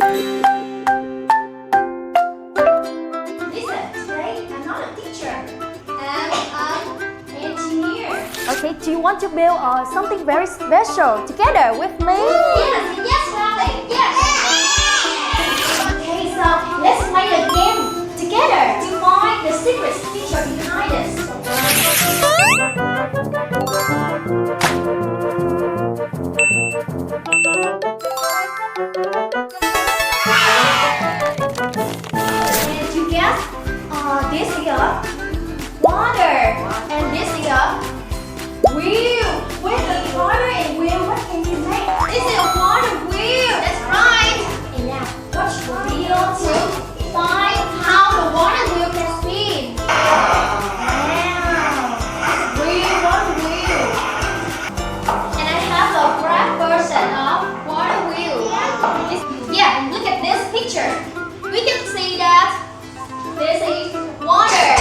Listen, today I'm not a teacher. I'm an engineer. Okay, do you want to build something very special together with me? Yes, yes, darling, yes. Okay, so let's play a game together to find the secret feature behind us. And you guess, this here, water, and this here, wheel. With the water and wheel, what can you make? This is a water wheel. That's right. And now, watch the video to find how the water wheel can spin. Wow. Wheel, water wheel. And I have a graph version of water wheel. Yeah, look at this picture. We can see that this is water.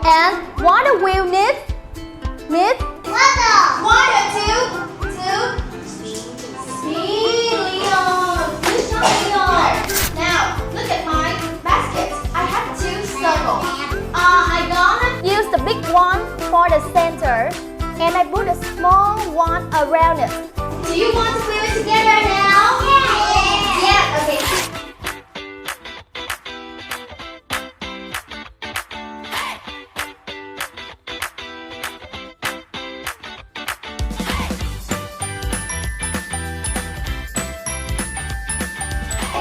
And water wheel needs Water to spin, Leon. Good job, Leon. Now, look at my basket. I have 2 circles. I gonna use the big one for the center, and I put a small one around it. Do you want to build it together now? Yeah, okay.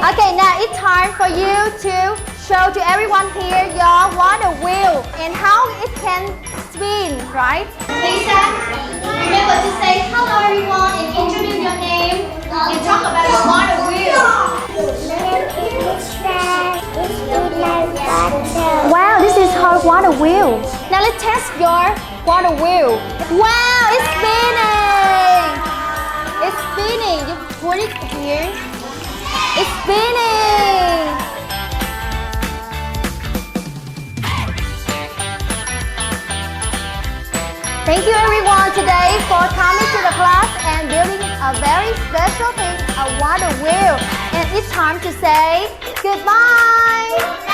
Okay, now it's time for you to show to everyone here your water wheel and how it can spin, right? Lisa, remember to say hello everyone and introduce your name and talk about the water wheel. Wow, this is her water wheel. Now let's test your water wheel. Wow, it's spinning! It's spinning. You put it here. It's spinning! Thank you everyone today for coming to the class and building a very special thing, a water wheel. And it's time to say goodbye!